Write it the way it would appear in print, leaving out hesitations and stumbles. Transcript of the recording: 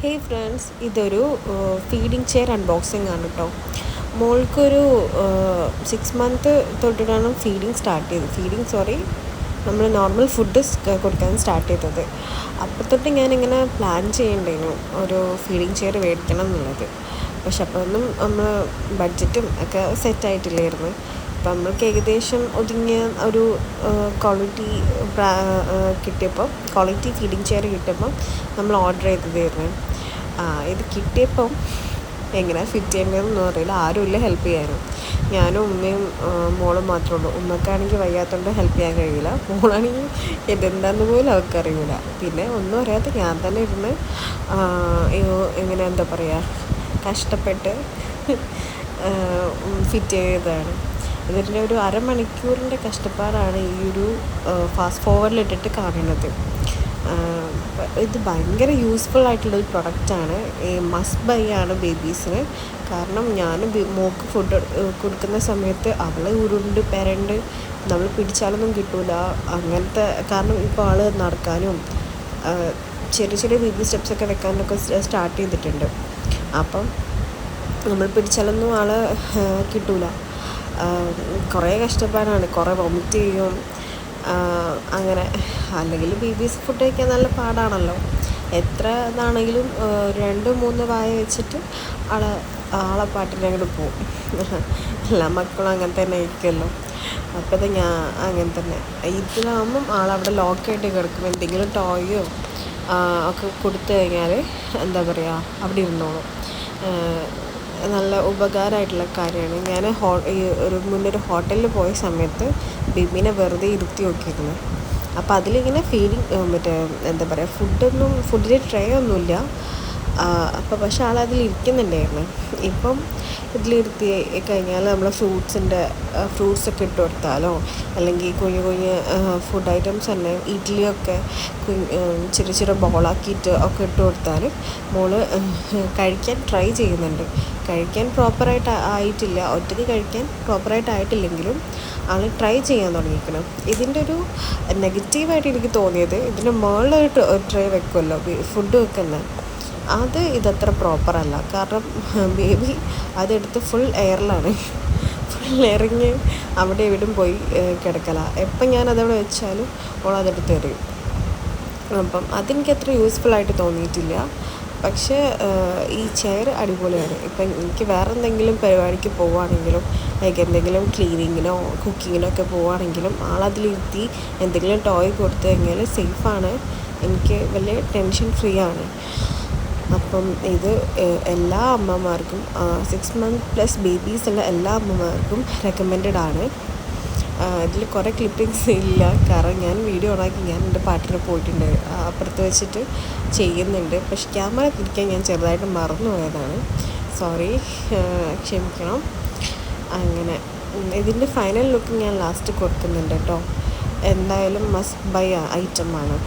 Hey friends, ഇതൊരു feeding chair unboxing ആണ് കേട്ടോ. മോൾക്കൊരു 6 മന്ത് തൊട്ടിട്ടാണ് നമ്മൾ നോർമൽ ഫുഡ് കൊടുക്കാൻ സ്റ്റാർട്ട് ചെയ്തത്. അപ്പോൾ തൊട്ട് ഞാനിങ്ങനെ പ്ലാൻ ചെയ്യണ്ടേനു ഒരു ഫീഡിങ് ചെയർ മേടിക്കണം എന്നുള്ളത്. പക്ഷെ അപ്പോഴൊന്നും നമ്മൾ ബഡ്ജറ്റും ഒക്കെ സെറ്റായിട്ടില്ലായിരുന്നു. അപ്പം നമ്മൾക്ക് ഏകദേശം ഒതുങ്ങിയ ഒരു ക്വാളിറ്റി ഫീഡിങ് ചെയർ കിട്ടിയപ്പം നമ്മൾ ഓർഡർ ചെയ്തതായിരുന്നു. ഇത് കിട്ടിയപ്പം എങ്ങനെ ഫിറ്റ് ചെയ്യേണ്ടതെന്ന് അറിയില്ല, ആരുമില്ല ഹെൽപ്പ് ചെയ്യാനും. ഞാനും ഉമ്മയും മോളും മാത്രമേ ഉള്ളൂ. ഉമ്മക്കാണെങ്കിൽ വയ്യാത്തതുകൊണ്ട് ഹെൽപ്പ് ചെയ്യാൻ കഴിയില്ല. മോളാണെങ്കിൽ ഇതെന്താന്ന് പോലും അവർക്കറിയില്ല. പിന്നെ ഒന്നും അറിയാതെ ഞാൻ തന്നെ ഇരുന്ന് എന്താ പറയുക, കഷ്ടപ്പെട്ട് ഫിറ്റ് ചെയ്തതാണ്. ഇതിൻ്റെ ഒരു അരമണിക്കൂറിൻ്റെ കഷ്ടപ്പാടാണ് ഈ ഒരു ഫാസ്റ്റ് ഫോർവേഡിലിട്ടിട്ട് കാണുന്നത്. ഇത് ഭയങ്കര യൂസ്ഫുൾ ആയിട്ടുള്ളൊരു പ്രൊഡക്റ്റാണ്. മസ്റ്റ് ബൈ ആണ് ബേബീസിന്. കാരണം ഞാൻ മോൾക്ക് ഫുഡ് കൊടുക്കുന്ന സമയത്ത് അവൾ ഉരുണ്ട് പെരണ്ട് നമ്മൾ പിടിച്ചാലൊന്നും കിട്ടില്ല അങ്ങനത്തെ. കാരണം ഇപ്പോൾ ആൾ നടക്കാനും ചെറിയ ചെറിയ ബേബി സ്റ്റെപ്സൊക്കെ വെക്കാനൊക്കെ സ്റ്റാർട്ട് ചെയ്തിട്ടുണ്ട്. അപ്പം നമ്മൾ പിടിച്ചാലൊന്നും ആൾ കിട്ടില്ല. കുറേ കഷ്ടപ്പാടാണ്, കുറേ വൊമിറ്റ് ചെയ്യും. അങ്ങനെ അല്ലെങ്കിൽ ബേബീസ് ഫുഡ് കഴിക്കാൻ നല്ല പാടാണല്ലോ. എത്ര ഇതാണെങ്കിലും 2-3 വായ വെച്ചിട്ട് ആളെ പാട്ടിന് അങ്ങോട്ട് പോവും. എല്ലാ മക്കളും അങ്ങനെ തന്നെ ആയിരിക്കുമല്ലോ. അപ്പോൾ ഇത് ഞാൻ അങ്ങനെ തന്നെ. ഇതിലാകുമ്പം ആളവിടെ ലോക്കായിട്ട് കിടക്കും. എന്തെങ്കിലും ടോയോ ഒക്കെ കൊടുത്തു കഴിഞ്ഞാൽ എന്താ പറയുക, അവിടെ ഇരുന്നോളും. നല്ല ഉപകാരമായിട്ടുള്ള കാര്യമാണ്. ഞാൻ മുന്നൊരു ഹോട്ടലിൽ പോയ സമയത്ത് ബേബീനെ വെറുതെ ഇരുത്തി നോക്കിയിരുന്നു. അപ്പോൾ അതിലിങ്ങനെ എന്താ പറയുക, ഫുഡിൽ ട്രേ ഒന്നുമില്ല. അപ്പോൾ പക്ഷെ ആളതിൽ ഇരിക്കുന്നുണ്ടായിരുന്നു. ഇപ്പം ഇതിലിരുത്തി കഴിഞ്ഞാൽ നമ്മൾ ഫ്രൂട്ട്സൊക്കെ ഇട്ട് കൊടുത്താലോ, അല്ലെങ്കിൽ കുഞ്ഞ് ഫുഡ് ഐറ്റംസ് തന്നെ ഇഡ്ഡലിയൊക്കെ ചെറിയ ചെറിയ ബോളാക്കിയിട്ട് ഒക്കെ ഇട്ട് കൊടുത്താൽ മോള് കഴിക്കാൻ ട്രൈ ചെയ്യുന്നുണ്ട്. കഴിക്കാൻ പ്രോപ്പറായിട്ട് ആയിട്ടില്ല, ഒറ്റയ്ക്ക് കഴിക്കാൻ പ്രോപ്പറായിട്ട് ആയിട്ടില്ലെങ്കിലും ആൾ ട്രൈ ചെയ്യാൻ തുടങ്ങിയിരിക്കണം. ഇതിൻ്റെ ഒരു നെഗറ്റീവായിട്ട് എനിക്ക് തോന്നിയത്, ഇതിൻ്റെ മുകളിലൊരു ട്രേ വെക്കുമല്ലോ ഫുഡ് വെക്കുന്നത്, ഇതത്ര പ്രോപ്പറല്ല. കാരണം ബേബി അതെടുത്ത് ഫുൾ എയറിലാണ് ഇറങ്ങി അവിടെ എവിടെയും പോയി കിടക്കല. എപ്പം ഞാനതവിടെ വെച്ചാലും അതെടുത്ത് എറിയും. അപ്പം അതെനിക്കത്ര യൂസ്ഫുള്ളായിട്ട് തോന്നിയിട്ടില്ല. പക്ഷേ ഈ ചെയർ അടിപൊളിയാണ്. ഇപ്പം എനിക്ക് വേറെ എന്തെങ്കിലും പരിപാടിക്ക് പോവുകയാണെങ്കിലും, എന്തെങ്കിലും ക്ലീനിങ്ങിനോ കുക്കിങ്ങിനോ ഒക്കെ പോവുകയാണെങ്കിലും ആളതിലിരുത്തി എന്തെങ്കിലും ടോയ് കൊടുത്തു കഴിഞ്ഞാൽ സേഫാണ്. എനിക്ക് വലിയ ടെൻഷൻ ഫ്രീ ആണ്. അപ്പം ഇത് എല്ലാ അമ്മമാർക്കും 6 മന്ത് പ്ലസ് ബേബീസ് ഉള്ള എല്ലാ അമ്മമാർക്കും റെക്കമെൻഡഡ് ആണ്. ഇതിൽ കുറേ ക്ലിപ്പിങ്സ് ഇല്ല, കാരണം ഞാൻ വീഡിയോ ഓണാക്കി ഞാൻ എൻ്റെ പാട്ടിന് പോയിട്ടുണ്ട്, അപ്പുറത്ത് വെച്ചിട്ട് ചെയ്യുന്നുണ്ട്. പക്ഷെ ക്യാമറ തിരിക്കാൻ ഞാൻ ചെറുതായിട്ട് മറന്നു പോയതാണ്. സോറി, ക്ഷമിക്കണം. അങ്ങനെ ഇതിൻ്റെ ഫൈനൽ ലുക്ക് ഞാൻ ലാസ്റ്റ് കൊടുക്കുന്നുണ്ട് കേട്ടോ. എന്തായാലും മസ്റ്റ് ബൈ ഐറ്റമാണ്.